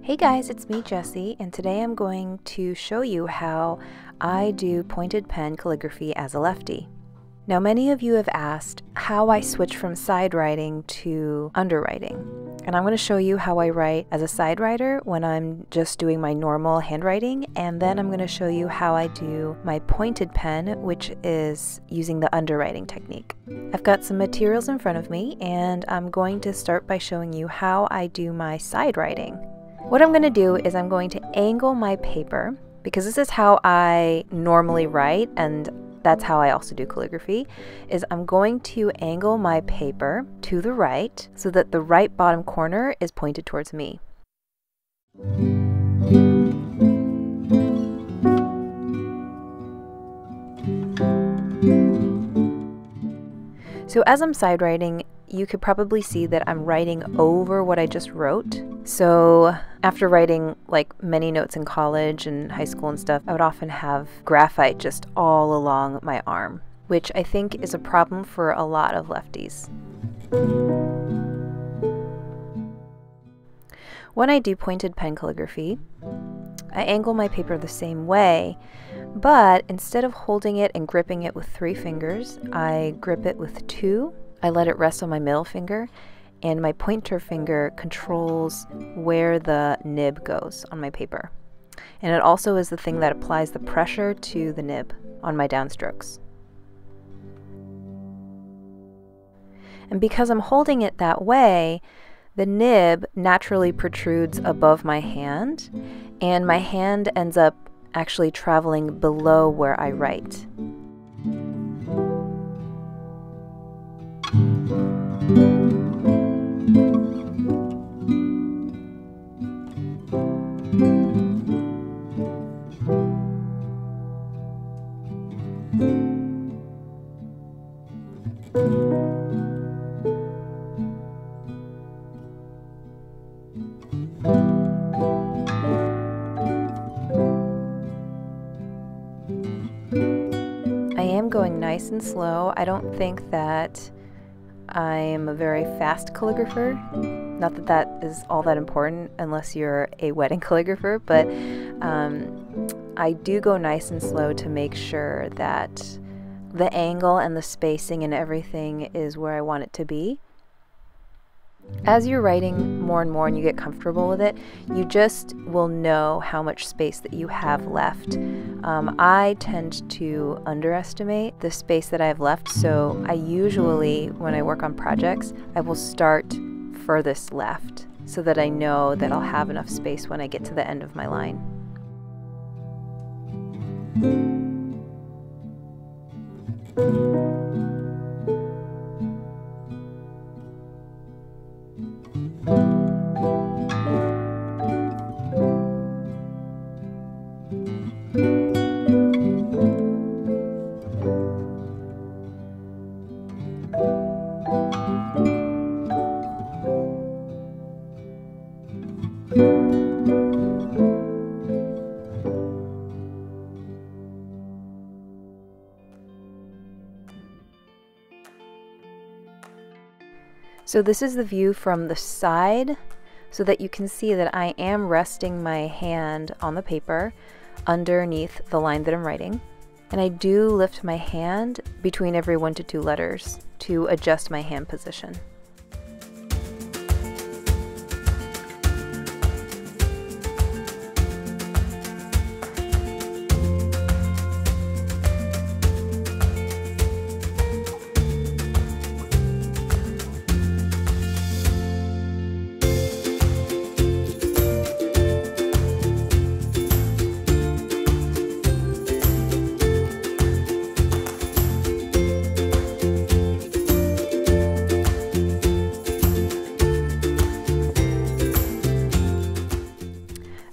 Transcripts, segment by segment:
Hey guys, it's me Jessie, and today I'm going to show you how I do pointed pen calligraphy as a lefty. Now many of you have asked how I switch from side writing to underwriting, and I'm going to show you how I write as a side writer when I'm just doing my normal handwriting, and then I'm going to show you how I do my pointed pen, which is using the underwriting technique. I've got some materials in front of me, and I'm going to start by showing you how I do my side writing. What I'm going to do is I'm going to angle my paper, because this is how I normally write, and that's how I also do calligraphy, is I'm going to angle my paper to the right so that the right bottom corner is pointed towards me. So as I'm side writing, you could probably see that I'm writing over what I just wrote. So after writing like many notes in college and high school and stuff, I would often have graphite just all along my arm, which I think is a problem for a lot of lefties. When I do pointed pen calligraphy, I angle my paper the same way, but instead of holding it and gripping it with 3 fingers, I grip it with 2. I let it rest on my middle finger, and my pointer finger controls where the nib goes on my paper. And it also is the thing that applies the pressure to the nib on my downstrokes. And because I'm holding it that way, the nib naturally protrudes above my hand, and my hand ends up actually traveling below where I write. I am going nice and slow. I don't think that I'm a very fast calligrapher. Not that that is all that important unless you're a wedding calligrapher, but I do go nice and slow to make sure that the angle and the spacing and everything is where I want it to be. As you're writing more and more and you get comfortable with it, you just will know how much space that you have left. I tend to underestimate the space that I have left, so I usually, when I work on projects, I will start furthest left so that I know that I'll have enough space when I get to the end of my line. So this is the view from the side, so that you can see that I am resting my hand on the paper underneath the line that I'm writing. And I do lift my hand between every 1 to 2 letters to adjust my hand position.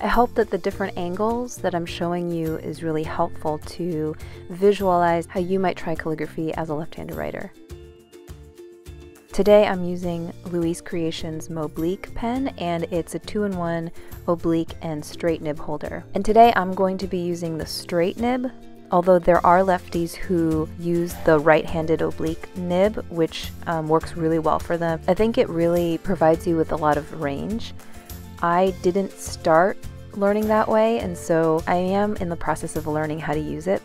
I hope that the different angles that I'm showing you is really helpful to visualize how you might try calligraphy as a left-handed writer. Today I'm using Louise Creations Moblique pen, and it's a 2-in-1 oblique and straight nib holder. And today I'm going to be using the straight nib Although there are lefties who use the right-handed oblique nib, which works really well for them. I think it really provides you with a lot of range. I didn't start learning that way, and so I am in the process of learning how to use it.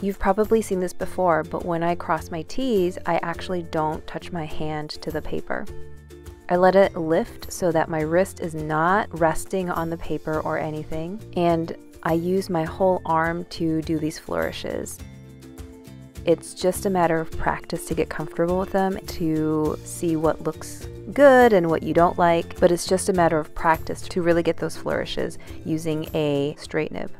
You've probably seen this before, but when I cross my T's, I actually don't touch my hand to the paper. I let it lift so that my wrist is not resting on the paper or anything, and I use my whole arm to do these flourishes. It's just a matter of practice to get comfortable with them, to see what looks good and what you don't like, but it's just a matter of practice to really get those flourishes using a straight nib.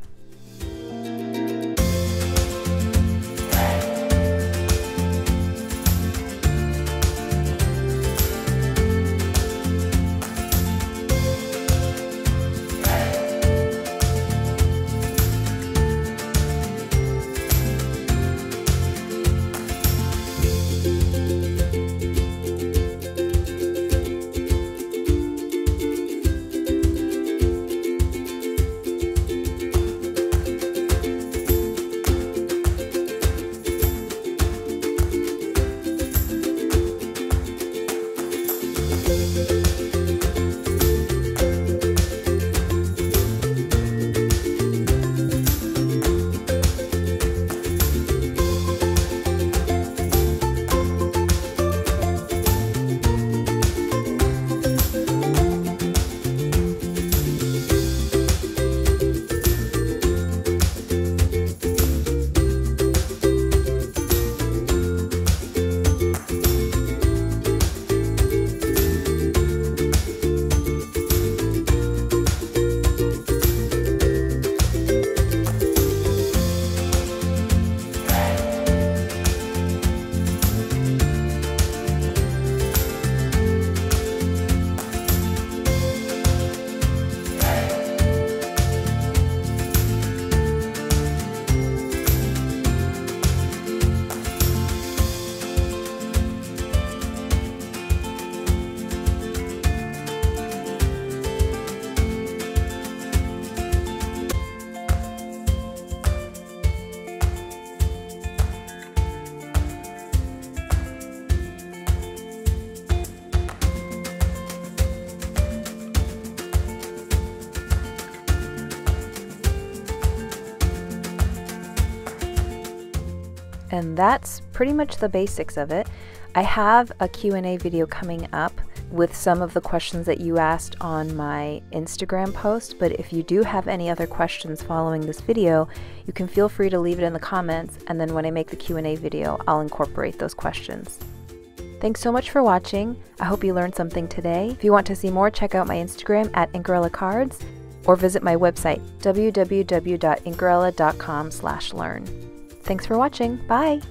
And that's pretty much the basics of it. I have a Q&A video coming up with some of the questions that you asked on my Instagram post, but if you do have any other questions following this video, you can feel free to leave it in the comments, and then when I make the Q&A video, I'll incorporate those questions. Thanks so much for watching. I hope you learned something today. If you want to see more, check out my Instagram at InkarellaCards or visit my website www.inkarella.com/learn. Thanks for watching. Bye!